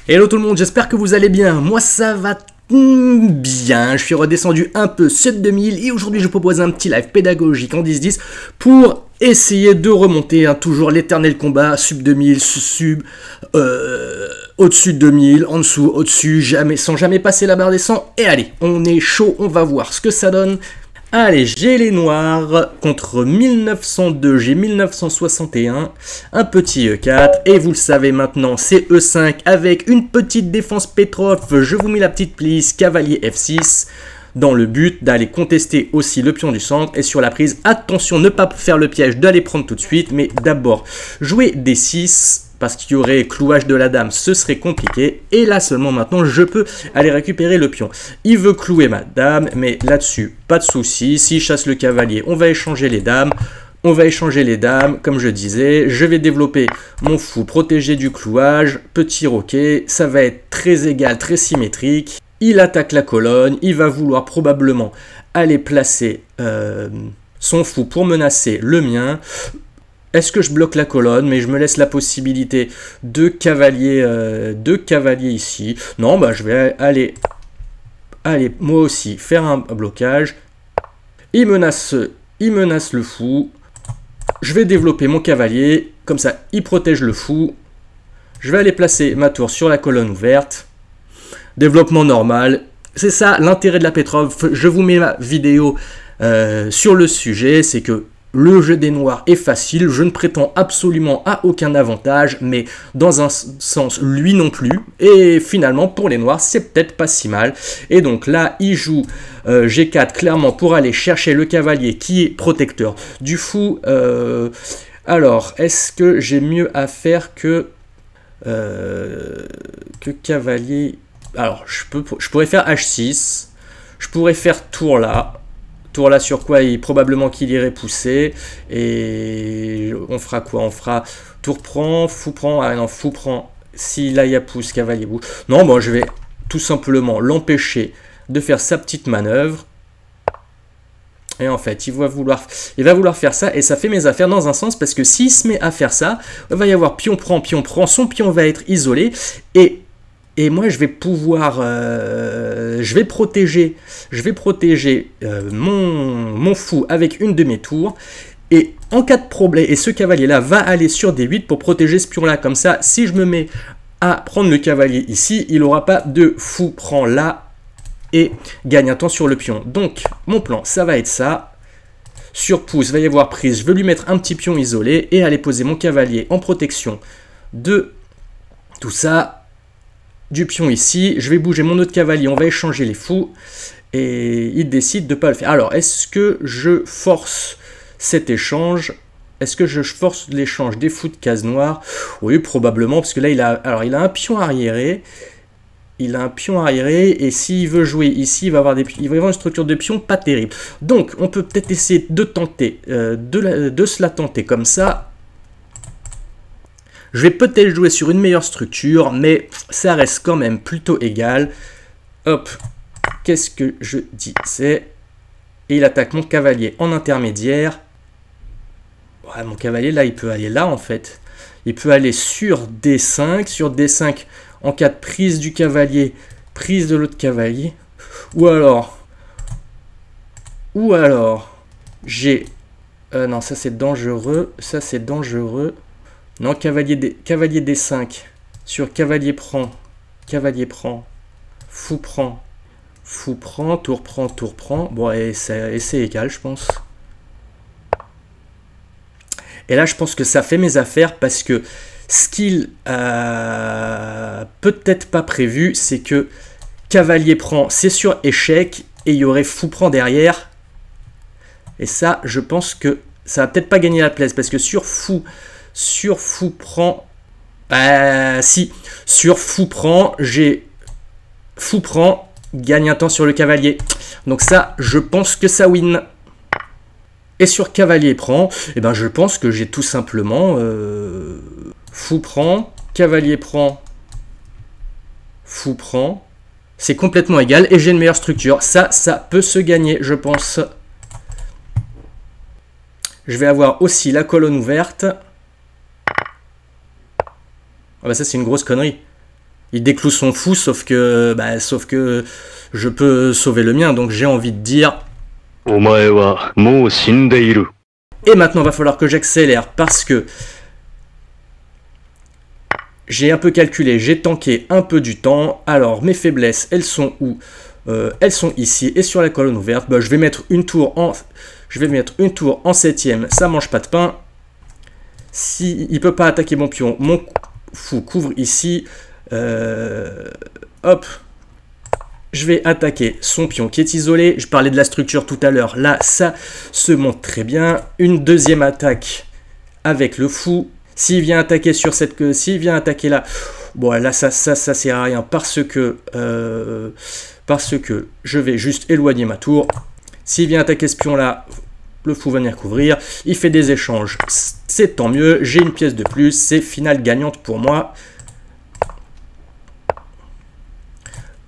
Hello tout le monde, j'espère que vous allez bien. Moi ça va bien, je suis redescendu un peu sub 2000 et aujourd'hui je vous propose un petit live pédagogique en 10-10 pour essayer de remonter toujours l'éternel combat sub 2000, au-dessus de 2000, en dessous, au-dessus, jamais, sans jamais passer la barre des 100. Et allez, on est chaud, on va voir ce que ça donne. Allez, j'ai les noirs contre 1902, j'ai 1961, un petit E4, et vous le savez maintenant, c'est E5 avec une petite défense Petrov, je vous mets la petite prise, cavalier F6, dans le but d'aller contester aussi le pion du centre, et sur la prise, attention, ne pas faire le piège d'aller prendre tout de suite, mais d'abord jouer D6, parce qu'il y aurait clouage de la dame, ce serait compliqué. Et là seulement maintenant, je peux aller récupérer le pion. Il veut clouer ma dame, mais là-dessus, pas de souci. S'il chasse le cavalier, on va échanger les dames. On va échanger les dames, comme je disais. Je vais développer mon fou protégé du clouage. Petit roquet, ça va être très égal, très symétrique. Il attaque la colonne. Il va vouloir probablement aller placer son fou pour menacer le mien. Est-ce que je bloque la colonne, mais je me laisse la possibilité de cavalier ici. Non, bah je vais aller moi aussi faire un blocage. Il menace le fou. Je vais développer mon cavalier, comme ça il protège le fou. Je vais aller placer ma tour sur la colonne ouverte. Développement normal. C'est ça l'intérêt de la Petrov. Je vous mets ma vidéo sur le sujet, c'est que le jeu des noirs est facile, je ne prétends absolument à aucun avantage, mais dans un sens, lui non plus. Et finalement, pour les noirs, c'est peut-être pas si mal. Et donc là, il joue G4 clairement pour aller chercher le cavalier qui est protecteur du fou. Alors, est-ce que j'ai mieux à faire que cavalier? Alors, je pourrais faire H6, je pourrais faire tour là. Tour là sur quoi probablement qu'il irait pousser. Et on fera quoi? On fera tour prend, fou prend. Ah non, fou prend. Si là il y a pousse, cavalier bouge. Non, bon, je vais tout simplement l'empêcher de faire sa petite manœuvre. Et en fait, il va vouloir faire ça. Et ça fait mes affaires dans un sens. Parce que s'il se met à faire ça, il va y avoir pion prend. Son pion va être isolé. Et moi, je vais pouvoir, je vais protéger mon fou avec une de mes tours. Et en cas de problème, et ce cavalier-là va aller sur D8 pour protéger ce pion-là. Comme ça, si je me mets à prendre le cavalier ici, il n'aura pas de fou prend là et gagne un temps sur le pion. Donc, mon plan, ça va être ça. Sur pouce, il va y avoir prise. Je vais lui mettre un petit pion isolé et aller poser mon cavalier en protection de tout ça. Du pion ici, je vais bouger mon autre cavalier, on va échanger les fous, et il décide de ne pas le faire. Alors, est-ce que je force cet échange? Est-ce que je force l'échange des fous de case noire? Oui, probablement, parce que là, il a un pion arriéré, et s'il veut jouer ici, il va avoir une structure de pion pas terrible. Donc, on peut peut-être essayer de tenter, de se la tenter comme ça. Je vais peut-être jouer sur une meilleure structure, mais ça reste quand même plutôt égal. Hop, qu'est-ce que je disais? Et il attaque mon cavalier en intermédiaire. Ouais, mon cavalier, là, il peut aller là, en fait. Il peut aller sur D5. Sur D5, en cas de prise du cavalier, prise de l'autre cavalier. Ou alors, j'ai... non, ça, c'est dangereux. Ça, c'est dangereux. Non, cavalier D5, sur cavalier prend, fou prend, tour prend. Bon, et c'est égal, je pense. Et là, je pense que ça fait mes affaires parce que ce qu'il peut-être pas prévu, c'est que cavalier prend, c'est sur échec, et il y aurait fou prend derrière. Et ça, je pense que ça va peut-être pas gagner la place, parce que sur fou prend, sur fou prend, j'ai fou prend, gagne un temps sur le cavalier. Donc ça, je pense que ça win. Et sur cavalier prend, eh ben je pense que j'ai tout simplement fou prend, cavalier prend, fou prend. C'est complètement égal et j'ai une meilleure structure. Ça peut se gagner, je pense. Je vais avoir aussi la colonne ouverte. Ah bah ça c'est une grosse connerie. Il décloue son fou, sauf que je peux sauver le mien, donc j'ai envie de dire... Et maintenant, va falloir que j'accélère, parce que j'ai un peu calculé, j'ai tanké un peu du temps. Alors, mes faiblesses, elles sont où? Elles sont ici, et sur la colonne ouverte, bah, je vais mettre une tour en 7ème, ça mange pas de pain. Si il peut pas attaquer mon pion, mon fou couvre ici. Hop, je vais attaquer son pion qui est isolé. Je parlais de la structure tout à l'heure. Là, ça se montre très bien. Une deuxième attaque avec le fou. S'il vient attaquer sur cette... S'il vient attaquer là... Bon, là, ça sert à rien parce que je vais juste éloigner ma tour. S'il vient attaquer ce pion-là, le fou va venir couvrir. Il fait des échanges. C'est tant mieux. J'ai une pièce de plus. C'est finale gagnante pour moi.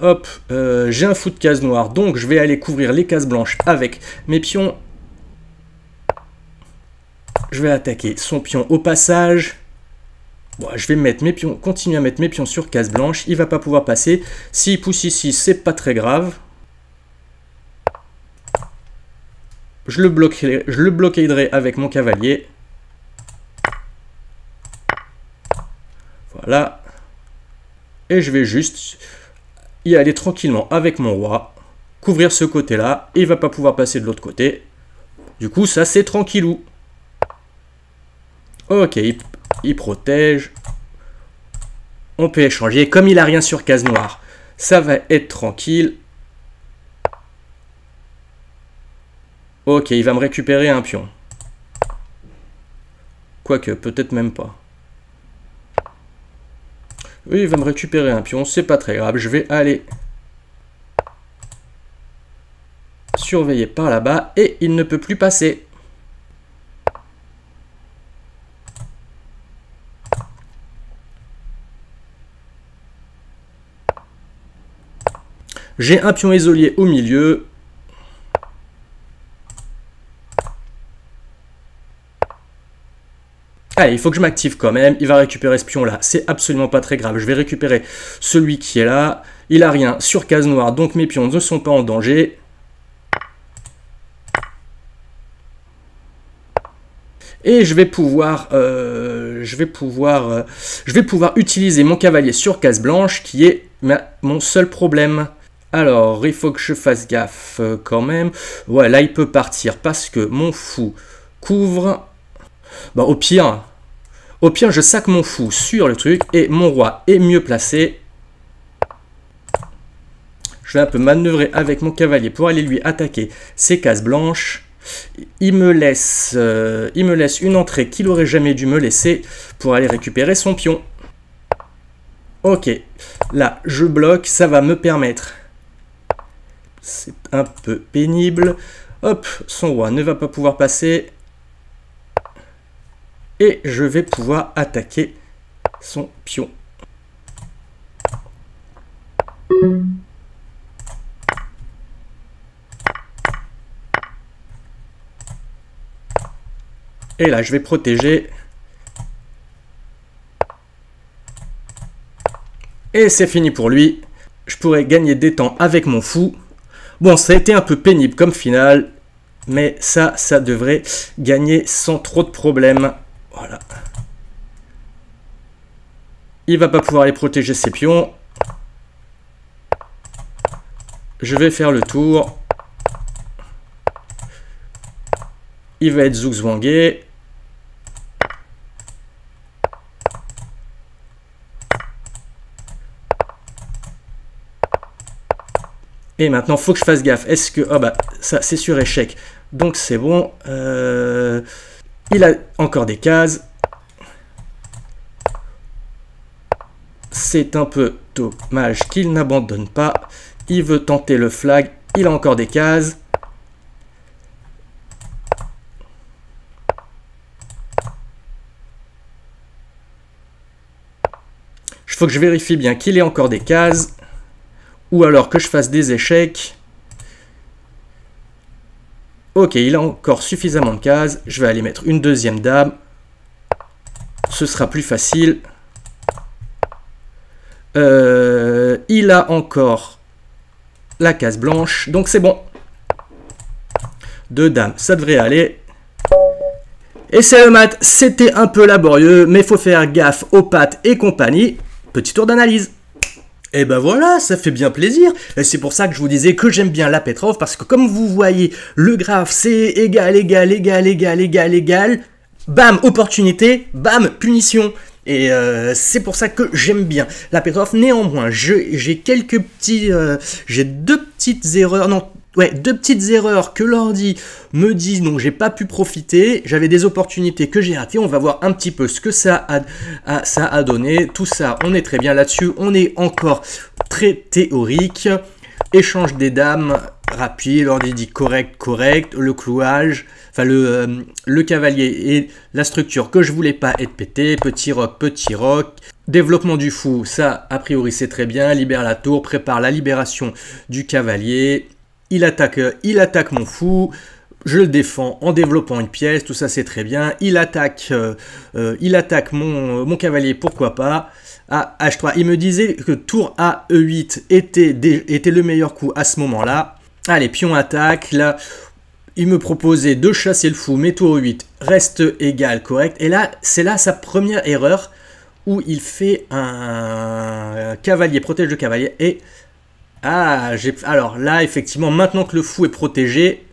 Hop, j'ai un fou de case noire, donc je vais aller couvrir les cases blanches avec mes pions. Je vais attaquer son pion au passage. Bon, je vais mettre mes pions, continuer à mettre mes pions sur case blanche. Il va pas pouvoir passer. S'il pousse ici, c'est pas très grave. Je le bloquerai avec mon cavalier. Voilà. Et je vais juste y aller tranquillement avec mon roi. Couvrir ce côté-là. Il va pas pouvoir passer de l'autre côté. Du coup, ça c'est tranquillou. Ok, il protège. On peut échanger. Comme il a rien sur case noire, ça va être tranquille. Ok, il va me récupérer un pion. Quoique, peut-être même pas. Oui, il va me récupérer un pion, c'est pas très grave. Je vais aller surveiller par là-bas et il ne peut plus passer. J'ai un pion isolé au milieu. Allez, il faut que je m'active quand même. Il va récupérer ce pion-là. C'est absolument pas très grave. Je vais récupérer celui qui est là. Il a rien sur case noire, donc mes pions ne sont pas en danger. Et je vais pouvoir utiliser mon cavalier sur case blanche, qui est mon seul problème. Alors, il faut que je fasse gaffe quand même. Ouais, là, il peut partir parce que mon fou couvre. Bah, au pire, je sac mon fou sur le truc et mon roi est mieux placé. Je vais un peu manœuvrer avec mon cavalier pour aller lui attaquer ses cases blanches. Il me laisse une entrée qu'il n'aurait jamais dû me laisser pour aller récupérer son pion. Ok, là, je bloque, ça va me permettre. C'est un peu pénible. Hop, son roi ne va pas pouvoir passer. Et je vais pouvoir attaquer son pion. Et là, je vais protéger. Et c'est fini pour lui. Je pourrais gagner des temps avec mon fou. Bon, ça a été un peu pénible comme finale. Mais ça devrait gagner sans trop de problèmes. Voilà. Il va pas pouvoir aller protéger ses pions. Je vais faire le tour. Il va être zugzwangé. Et maintenant, il faut que je fasse gaffe. Est-ce que... Ah bah, ça, c'est sur échec. Donc, c'est bon. Il a encore des cases. C'est un peu dommage qu'il n'abandonne pas. Il veut tenter le flag. Il a encore des cases. Il faut que je vérifie bien qu'il ait encore des cases. Ou alors que je fasse des échecs. Ok, il a encore suffisamment de cases. Je vais aller mettre une deuxième dame. Ce sera plus facile. Il a encore la case blanche, donc c'est bon. 2 dames, ça devrait aller. Et c'est le mat, c'était un peu laborieux, mais faut faire gaffe aux pattes et compagnie. Petit tour d'analyse. Et ben voilà, ça fait bien plaisir. Et c'est pour ça que je vous disais que j'aime bien la Petrov, parce que comme vous voyez, le graphe c'est égal, égal, égal, égal, égal, égal. Bam, opportunité, bam, punition. Et c'est pour ça que j'aime bien la Petrov. Néanmoins, j'ai quelques petits... j'ai 2 petites erreurs... Non, ouais, 2 petites erreurs que l'ordi me dit, donc j'ai pas pu profiter. J'avais des opportunités que j'ai ratées. On va voir un petit peu ce que ça a donné. Tout ça, on est très bien là-dessus. On est encore très théorique. Échange des dames, rapide. L'ordi dit correct, correct. Le clouage, enfin le cavalier et la structure que je voulais pas être pété. Petit roc, petit roc. Développement du fou, ça a priori c'est très bien. Libère la tour, prépare la libération du cavalier. Il attaque mon fou, je le défends en développant une pièce, tout ça c'est très bien. Il attaque mon cavalier, pourquoi pas. À H3, il me disait que tour A, E8 était le meilleur coup à ce moment-là. Allez, pion attaque, là, il me proposait de chasser le fou, mais tour 8 reste égal, correct. Et là, c'est là sa première erreur, où il fait un cavalier, protège le cavalier, et... Ah, alors là, effectivement, maintenant que le fou est protégé,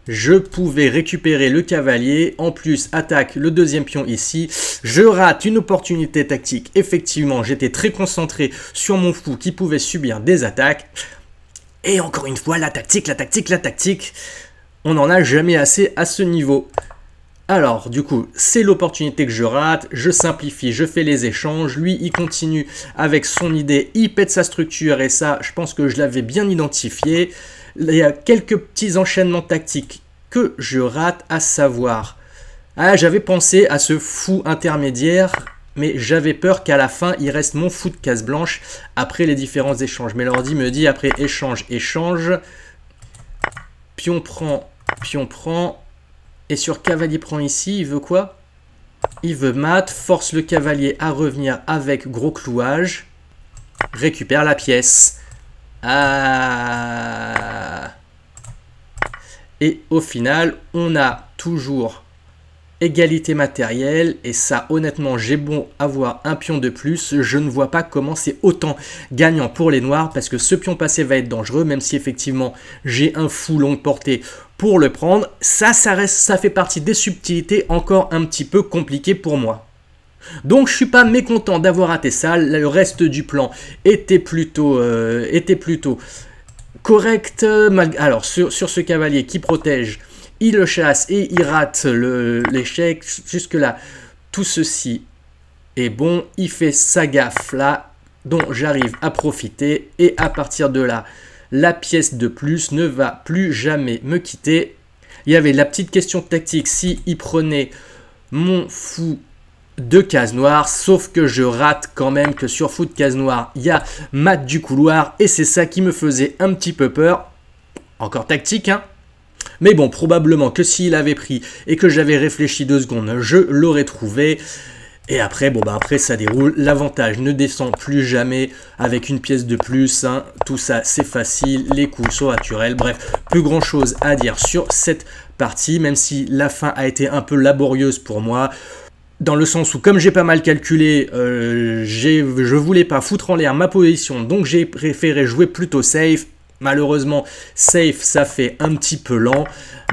je pouvais récupérer le cavalier. En plus, attaque le deuxième pion ici. Je rate une opportunité tactique. Effectivement, j'étais très concentré sur mon fou qui pouvait subir des attaques. Et encore une fois, la tactique, la tactique, la tactique. On n'en a jamais assez à ce niveau. Alors, du coup, c'est l'opportunité que je rate, je simplifie, je fais les échanges, lui, il continue avec son idée, il pète sa structure, et ça, je pense que je l'avais bien identifié. Il y a quelques petits enchaînements tactiques que je rate, à savoir... Ah, j'avais pensé à ce fou intermédiaire, mais j'avais peur qu'à la fin, il reste mon fou de case blanche après les différents échanges. Mais l'ordi me dit, après échange, échange, pion prend... Et sur cavalier prend ici, il veut quoi? Il veut mat, force le cavalier à revenir avec gros clouage. Récupère la pièce. Ah. Et au final, on a toujours égalité matérielle. Et ça, honnêtement, j'ai bon avoir un pion de plus. Je ne vois pas comment c'est autant gagnant pour les noirs. Parce que ce pion passé va être dangereux. Même si effectivement, j'ai un fou longue portée pour le prendre. Ça fait partie des subtilités encore un petit peu compliquées pour moi. Donc je suis pas mécontent d'avoir raté ça. Le reste du plan était plutôt correct. Alors sur ce cavalier qui protège, il le chasse et il rate l'échec. Jusque là, tout ceci est bon. Il fait sa gaffe là, dont j'arrive à profiter. Et à partir de là, la pièce de plus ne va plus jamais me quitter. Il y avait la petite question tactique si il prenait mon fou de case noire, sauf que je rate quand même que sur fou de case noire, il y a mat du couloir et c'est ça qui me faisait un petit peu peur. Encore tactique, hein. Mais bon, probablement que s'il avait pris et que j'avais réfléchi 2 secondes, je l'aurais trouvé. Et après, bon bah après ça déroule, l'avantage ne descend plus jamais avec une pièce de plus, hein. Tout ça c'est facile, les coups sont naturels, bref, plus grand chose à dire sur cette partie, même si la fin a été un peu laborieuse pour moi, dans le sens où comme j'ai pas mal calculé, je voulais pas foutre en l'air ma position, donc j'ai préféré jouer plutôt safe. Malheureusement, safe, ça fait un petit peu lent,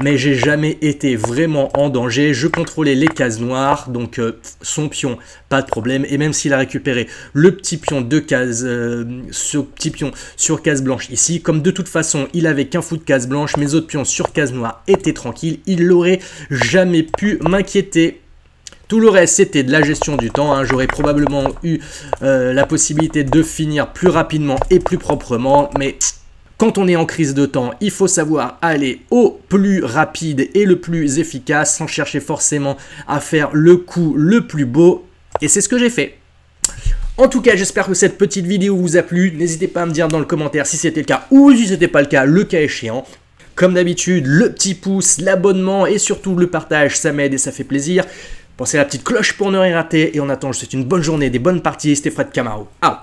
mais j'ai jamais été vraiment en danger. Je contrôlais les cases noires, donc son pion, pas de problème. Et même s'il a récupéré le petit pion de case, ce petit pion sur case blanche ici, comme de toute façon, il avait qu'un fou de case blanche, mes autres pions sur case noire étaient tranquilles, il n'aurait jamais pu m'inquiéter. Tout le reste, c'était de la gestion du temps, hein. J'aurais probablement eu la possibilité de finir plus rapidement et plus proprement, mais... Quand on est en crise de temps, il faut savoir aller au plus rapide et le plus efficace sans chercher forcément à faire le coup le plus beau. Et c'est ce que j'ai fait. En tout cas, j'espère que cette petite vidéo vous a plu. N'hésitez pas à me dire dans le commentaire si c'était le cas ou si c'était pas le cas, le cas échéant. Comme d'habitude, le petit pouce, l'abonnement et surtout le partage, ça m'aide et ça fait plaisir. Pensez à la petite cloche pour ne rien rater. Et en attendant, je vous souhaite une bonne journée, des bonnes parties. C'était Fred Camaro. Out.